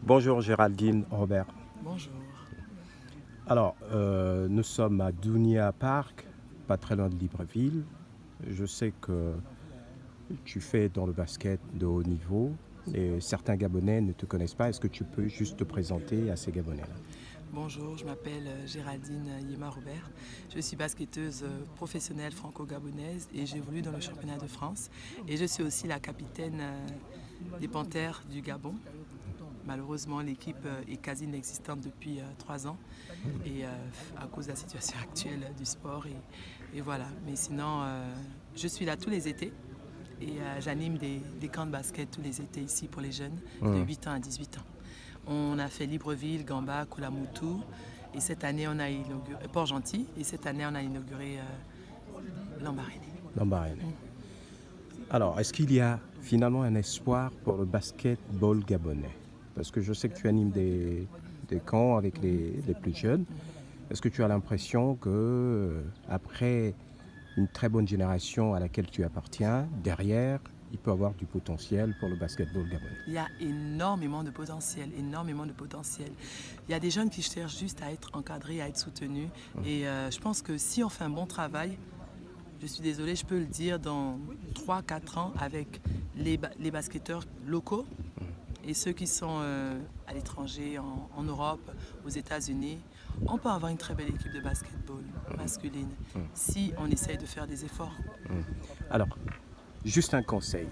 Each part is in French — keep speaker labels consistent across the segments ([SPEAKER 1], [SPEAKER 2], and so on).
[SPEAKER 1] Bonjour Géraldine Robert.
[SPEAKER 2] Bonjour.
[SPEAKER 1] Alors, nous sommes à Dounia Park, pas très loin de Libreville. Je sais que tu fais dans le basket de haut niveau et certains Gabonais ne te connaissent pas. Est-ce que tu peux juste te présenter à ces Gabonais-là?
[SPEAKER 2] Bonjour, je m'appelle Géraldine Yema Robert. Je suis basketteuse professionnelle franco-gabonaise et j'évolue dans le championnat de France. Et je suis aussi la capitaine des Panthères du Gabon. Malheureusement, l'équipe est quasi inexistante depuis 3 ans et à cause de la situation actuelle du sport. Et voilà. Mais sinon, je suis là tous les étés et j'anime des camps de basket tous les étés ici pour les jeunes de 8 ans à 18 ans. On a fait Libreville, Gamba, Koulamoutou et cette année on a inauguré Port-Gentil et cette année on a inauguré Lambaréné.
[SPEAKER 1] Lambaréné. Alors, est-ce qu'il y a finalement un espoir pour le basketball gabonais? Parce que je sais que tu animes des camps avec les plus jeunes. Est-ce que tu as l'impression que après une très bonne génération à laquelle tu appartiens, derrière, il peut avoir du potentiel pour le basketball gabonais?
[SPEAKER 2] Il y a énormément de potentiel, énormément de potentiel. Il y a des jeunes qui cherchent juste à être encadrés, à être soutenus. Et je pense que si on fait un bon travail, je suis désolée, je peux le dire, dans 3-4 ans, avec les basketteurs locaux et ceux qui sont à l'étranger, en Europe, aux États-Unis, on peut avoir une très belle équipe de basketball masculine si on essaye de faire des efforts.
[SPEAKER 1] Alors, juste un conseil.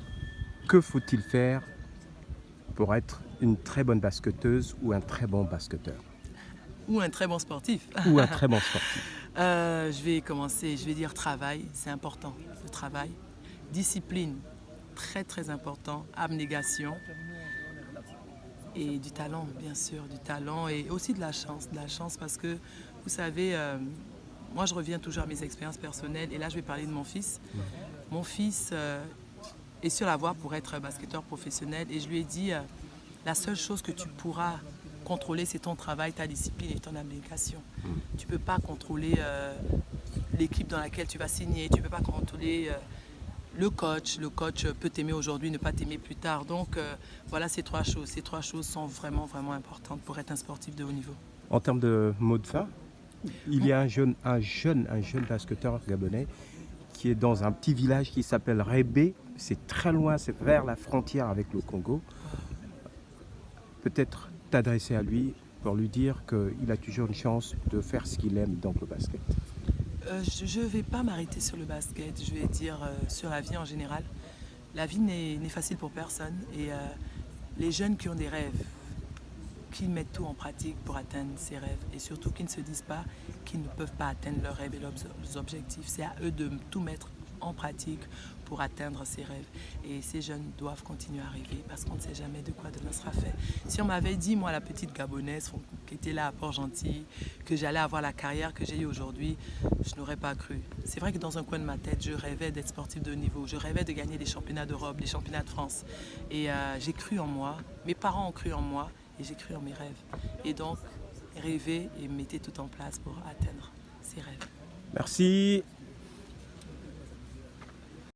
[SPEAKER 1] Que faut-il faire pour être une très bonne basketteuse ou un très bon basketteur?
[SPEAKER 2] Ou un très bon sportif.
[SPEAKER 1] Ou un très bon sportif?
[SPEAKER 2] Je vais commencer, je vais dire travail, c'est important, le travail. Discipline, très très important. Abnégation et du talent, bien sûr, du talent et aussi de la chance parce que, vous savez, moi je reviens toujours à mes expériences personnelles et là je vais parler de mon fils. Mon fils est sur la voie pour être basketteur professionnel et je lui ai dit, la seule chose que tu pourras contrôler, c'est ton travail, ta discipline et ton abnégation. Tu ne peux pas contrôler l'équipe dans laquelle tu vas signer, tu ne peux pas contrôler le coach. Le coach peut t'aimer aujourd'hui, ne pas t'aimer plus tard. Donc voilà ces trois choses. Ces trois choses sont vraiment, vraiment importantes pour être un sportif de haut niveau.
[SPEAKER 1] En termes de mot de fin, il y a un jeune basketteur gabonais qui est dans un petit village qui s'appelle Rébé. C'est très loin, c'est vers la frontière avec le Congo. Peut-être t'adresser à lui pour lui dire qu'il a toujours une chance de faire ce qu'il aime dans le basket.
[SPEAKER 2] Je ne vais pas m'arrêter sur le basket, je vais dire sur la vie en général. La vie n'est facile pour personne et les jeunes qui ont des rêves, qui mettent tout en pratique pour atteindre ces rêves et surtout qui ne se disent pas qu'ils ne peuvent pas atteindre leurs rêves et leurs objectifs. C'est à eux de tout mettre en pratique pour atteindre ces rêves. Et ces jeunes doivent continuer à rêver parce qu'on ne sait jamais de quoi demain sera fait. Si on m'avait dit, moi, la petite Gabonaise qui était là à Port-Gentil, que j'allais avoir la carrière que j'ai eue aujourd'hui, je n'aurais pas cru. C'est vrai que dans un coin de ma tête, je rêvais d'être sportif de haut niveau. Je rêvais de gagner des championnats d'Europe, des championnats de France. Et j'ai cru en moi. Mes parents ont cru en moi et j'ai cru en mes rêves. Et donc, rêver et mettez tout en place pour atteindre ces rêves.
[SPEAKER 1] Merci